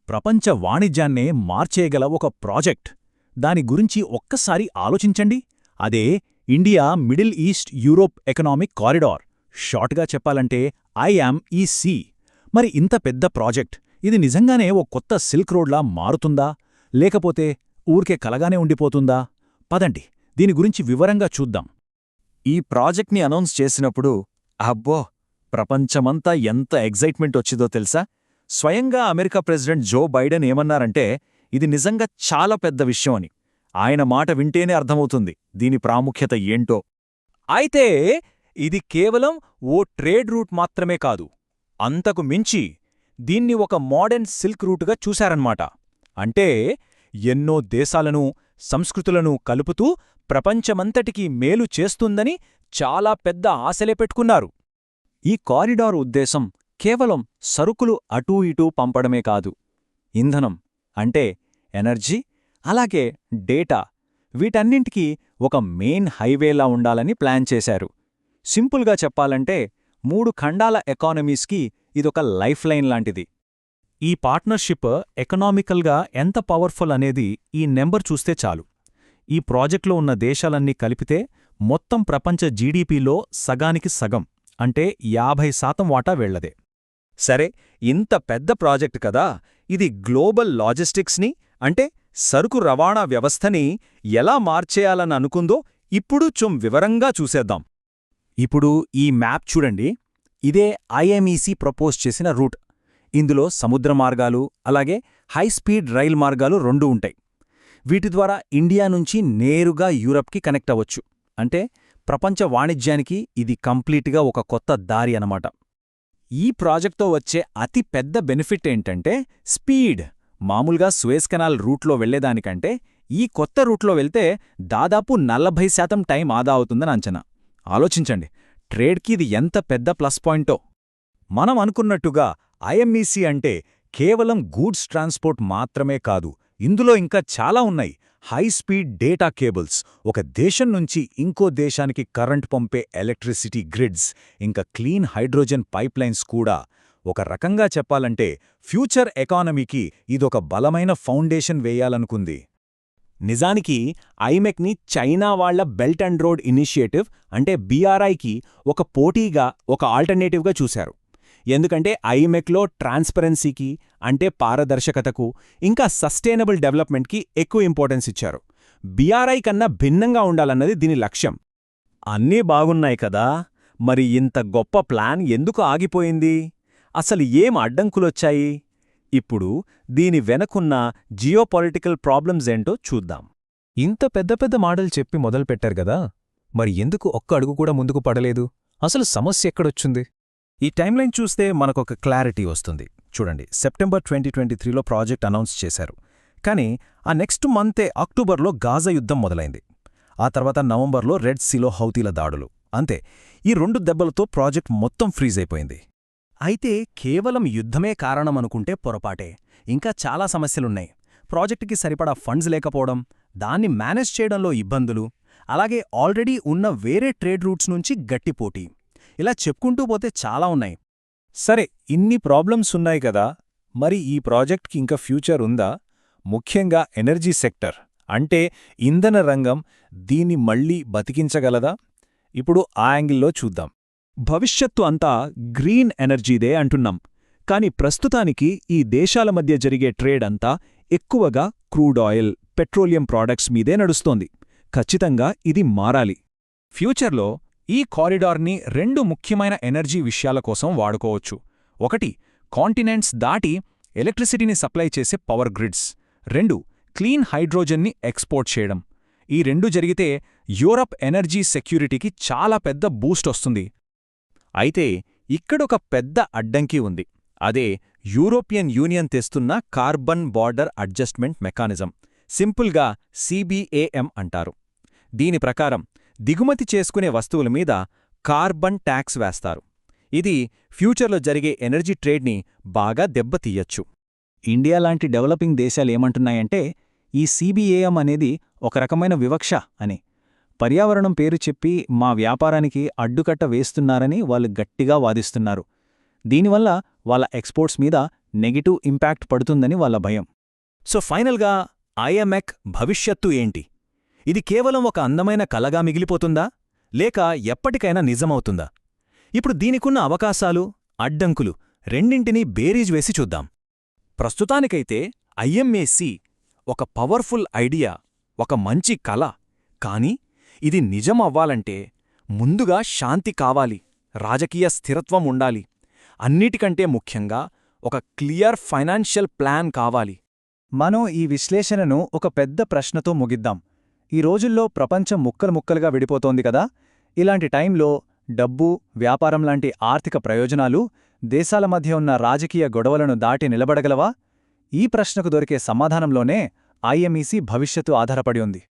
ప్రపంచ వాణిజ్యాన్నే మార్చేయగల ఒక ప్రాజెక్ట్. దాని గురించి ఒక్కసారి ఆలోచించండి. అదే India Middle East Europe economic corridor. షార్ట్గా చెప్పాలంటే IMEC. మరి ఇంత పెద్ద ప్రాజెక్ట్ ఇది నిజంగానే ఓ కొత్త సిల్క్ రోడ్లా మారుతుందా, లేకపోతే ఊరికే కలగానే ఉండిపోతుందా? పదండి దీని గురించి వివరంగా చూద్దాం. ఈ ప్రాజెక్ట్ని అనౌన్స్ చేసినప్పుడు అబ్బో, ప్రపంచమంతా ఎంత ఎగ్జైట్మెంట్ వచ్చిందో తెలుసా? స్వయంగా అమెరికా ప్రెసిడెంట్ జో బైడెన్ ఏమన్నారంటే ఇది నిజంగా చాలా పెద్ద విషయం అని. ఆయన మాట వింటేనే అర్థమవుతుంది దీని ప్రాముఖ్యత ఏంటో. అయితే ఇది కేవలం ఓ ట్రేడ్ రూట్ మాత్రమే కాదు, అంతకు మించి దీన్ని ఒక మోడర్న్ సిల్క్ రూటుగా చూశారన్నమాట. అంటే ఎన్నో దేశాలను, సంస్కృతులను కలుపుతూ ప్రపంచమంతటికీ మేలు చేస్తుందని చాలా పెద్ద ఆశలే పెట్టుకున్నారు. ఈ కారిడార్ ఉద్దేశం కేవలం సరుకులు అటూ ఇటూ పంపడమే కాదు, ఇంధనం అంటే ఎనర్జీ, అలాగే డేటా, వీటన్నింటికీ ఒక మెయిన్ హైవేలా ఉండాలని ప్లాన్ చేశారు. సింపుల్గా చెప్పాలంటే 3 ఖండాల ఎకానమీస్కి ఇదొక లైఫ్ లైన్ లాంటిది. ఈ పార్ట్నర్షిప్ ఎకనామికల్గా ఎంత పవర్ఫుల్ అనేది ఈ నెంబర్ చూస్తే చాలు. ఈ ప్రాజెక్టులో ఉన్న దేశాలన్నీ కలిపితే మొత్తం ప్రపంచ జీడీపీలో సగానికి సగం, అంటే 50% వాటా వీళ్లదే. సరే, ఇంత పెద్ద ప్రాజెక్ట్ కదా, ఇది గ్లోబల్ లాజిస్టిక్స్ని అంటే సరుకు రవాణా వ్యవస్థని ఎలా మార్చేయాలని అనుకుందో ఇప్పుడు వివరంగా చూసేద్దాం. ఇప్పుడు ఈ మ్యాప్ చూడండి. ఇదే IMEC ప్రపోజ్ చేసిన రూట్. ఇందులో సముద్ర మార్గాలు, అలాగే హైస్పీడ్ రైల్ మార్గాలు 2 ఉంటాయి. వీటి ద్వారా ఇండియా నుంచి నేరుగా యూరప్కి కనెక్ట్ అవ్వచ్చు. అంటే ప్రపంచ వాణిజ్యానికి ఇది కంప్లీట్గా ఒక కొత్త దారి అన్నమాట. ఈ ప్రాజెక్ట్తో వచ్చే అతి పెద్ద బెనిఫిట్ ఏంటంటే స్పీడ్. మామూలుగా సూయజ్ కెనాల్ రూట్లో వెళ్లేదానికంటే ఈ కొత్త రూట్లో వెళ్తే దాదాపు 40% టైం ఆదా అవుతుందని అంచనా. ఆలోచించండి, ట్రేడ్కి ఇది ఎంత పెద్ద ప్లస్ పాయింటో. మనం అనుకున్నట్టుగా IMEC అంటే కేవలం గూడ్స్ ట్రాన్స్పోర్ట్ మాత్రమే కాదు, ఇందులో ఇంకా చాలా ఉన్నాయి. హైస్పీడ్ డేటా కేబుల్స్, ఒక దేశం నుంచి ఇంకో దేశానికి కరెంట్ పంపే ఎలక్ట్రిసిటీ గ్రిడ్స్, ఇంకా క్లీన్ హైడ్రోజన్ పైప్లైన్స్ కూడా. ఒక రకంగా చెప్పాలంటే ఫ్యూచర్ ఎకానమీకి ఇదొక బలమైన ఫౌండేషన్ వేయాలనుకుంది. నిజానికి ఐమెక్ని చైనా వాళ్ల బెల్ట్ అండ్ రోడ్ ఇనిషియేటివ్ అంటే BRIకి ఒక పోటీగా, ఒక ఆల్టర్నేటివ్గా చూశారు. ఎందుకంటే ఐమెక్లో ట్రాన్స్పరెన్సీకి అంటే పారదర్శకతకు, ఇంకా సస్టైనబుల్ డెవలప్మెంట్కి ఎక్కువ ఇంపార్టెన్స్ ఇచ్చారు. BRI కన్నా భిన్నంగా ఉండాలన్నది దీని లక్ష్యం. అన్నీ బాగున్నాయి కదా, మరి ఇంత గొప్ప ప్లాన్ ఎందుకు ఆగిపోయింది? అసలు ఏం అడ్డంకులొచ్చాయి? ఇప్పుడు దీని వెనకున్న జియోపాలిటికల్ ప్రాబ్లమ్స్ ఏంటో చూద్దాం. ఇంత పెద్ద పెద్ద మాటలు చెప్పి మొదలుపెట్టారు గదా, మరి ఎందుకు ఒక్క అడుగు కూడా ముందుకు పడలేదు? అసలు సమస్య ఎక్కడొచ్చింది? ఈ టైంలైన్ చూస్తే మనకొక క్లారిటీ వస్తుంది. చూడండి, సెప్టెంబర్ 2023లో ప్రాజెక్ట్ అనౌన్స్ చేశారు. కానీ ఆ నెక్స్ట్ మంతే అక్టోబర్లో గాజా యుద్ధం మొదలైంది. ఆ తర్వాత నవంబర్లో రెడ్ సీలో హౌతీల దాడులు. అంతే, ఈ 2 దెబ్బలతో ప్రాజెక్ట్ మొత్తం ఫ్రీజ్ అయిపోయింది. అయితే కేవలం యుద్ధమే కారణమనుకుంటే పొరపాటే. ఇంకా చాలా సమస్యలున్నాయి. ప్రాజెక్టుకి సరిపడా ఫండ్స్ లేకపోవడం, దాన్ని మేనేజ్ చేయడంలో ఇబ్బందులు, అలాగే ఆల్రెడీ ఉన్న వేరే ట్రేడ్ రూట్స్ నుంచి గట్టి పోటీ. ఇలా చెప్పుకుంటూ పోతే చాలా ఉన్నాయి. సరే, ఇన్ని ప్రాబ్లమ్స్ ఉన్నాయి కదా, మరి ఈ ప్రాజెక్ట్కి ఇంకా ఫ్యూచర్ ఉందా? ముఖ్యంగా ఎనర్జీ సెక్టర్ అంటే ఇంధన రంగం దీన్ని మళ్లీ బతికించగలదా? ఇప్పుడు ఆ యాంగిల్లో చూద్దాం. భవిష్యత్తు అంతా గ్రీన్ ఎనర్జీదే అంటున్నాం. కాని ప్రస్తుతానికి ఈ దేశాల మధ్య జరిగే ట్రేడ్ అంతా ఎక్కువగా క్రూడ్ ఆయిల్, పెట్రోలియం ప్రాడక్ట్స్ మీదే నడుస్తోంది. ఖచ్చితంగా ఇది మారాలి. ఫ్యూచర్లో ఈ కారిడార్ని 2 ముఖ్యమైన ఎనర్జీ విషయాల కోసం వాడుకోవచ్చు. ఒకటి, కాంటినెంట్స్ దాటి ఎలక్ట్రిసిటీని సప్లై చేసే పవర్ గ్రిడ్స్. 2, క్లీన్ హైడ్రోజన్ని ఎక్స్పోర్ట్ చేయడం. ఈ 2 జరిగితే యూరప్ ఎనర్జీ సెక్యూరిటీకి చాలా పెద్ద బూస్ట్ వస్తుంది. అయితే ఇక్కడొక పెద్ద అడ్డంకి ఉంది. అదే యూరోపియన్ యూనియన్ తెస్తున్న కార్బన్ బార్డర్ అడ్జస్ట్మెంట్ మెకానిజం, సింపుల్గా CBAM అంటారు. దీని ప్రకారం దిగుమతి చేసుకునే వస్తువుల మీద కార్బన్ ట్యాక్స్ వేస్తారు. ఇది ఫ్యూచర్లో జరిగే ఎనర్జీ ట్రేడ్ని బాగా దెబ్బతీయచ్చు. ఇండియా లాంటి డెవలపింగ్ దేశాలేమంటున్నాయంటే ఈ CBAM అనేది ఒక రకమైన వివక్ష అని. పర్యావరణం పేరు చెప్పి మా వ్యాపారానికి అడ్డుకట్ట వేస్తున్నారని వాళ్ళు గట్టిగా వాదిస్తున్నారు. దీనివల్ల వాళ్ళ ఎక్స్పోర్ట్స్ మీద నెగటివ్ ఇంపాక్ట్ పడుతుందని వాళ్ళ భయం. సో ఫైనల్గా ఐఎంఎక్ భవిష్యత్తు ఏంటి? ఇది కేవలం ఒక అందమైన కలగా మిగిలిపోతుందా, లేక ఎప్పటికైనా నిజమవుతుందా? ఇప్పుడు దీనికున్న అవకాశాలు, అడ్డంకులు రెండింటినీ బేరీజ్ వేసి చూద్దాం. ప్రస్తుతానికైతే ఐఎంఏసి ఒక పవర్ఫుల్ ఐడియా, ఒక మంచి కల. కాని ఇది నిజం అవ్వాలంటే ముందుగా శాంతి కావాలి, రాజకీయ స్థిరత్వం ఉండాలి. అన్నిటికంటే ముఖ్యంగా ఒక క్లియర్ ఫైనాన్షియల్ ప్లాన్ కావాలి. మనం ఈ విశ్లేషణను ఒక పెద్ద ప్రశ్నతో ముగిద్దాం. ఈ రోజుల్లో ప్రపంచం ముక్కలు ముక్కలుగా విడిపోతోంది కదా, ఇలాంటి టైంలో డబ్బు, వ్యాపారం లాంటి ఆర్థిక ప్రయోజనాలు దేశాల మధ్య ఉన్న రాజకీయ గొడవలను దాటి నిలబడగలవా? ఈ ప్రశ్నకు దొరికే సమాధానంలోనే ఐఎంఈసీ భవిష్యత్తు ఆధారపడి ఉంది.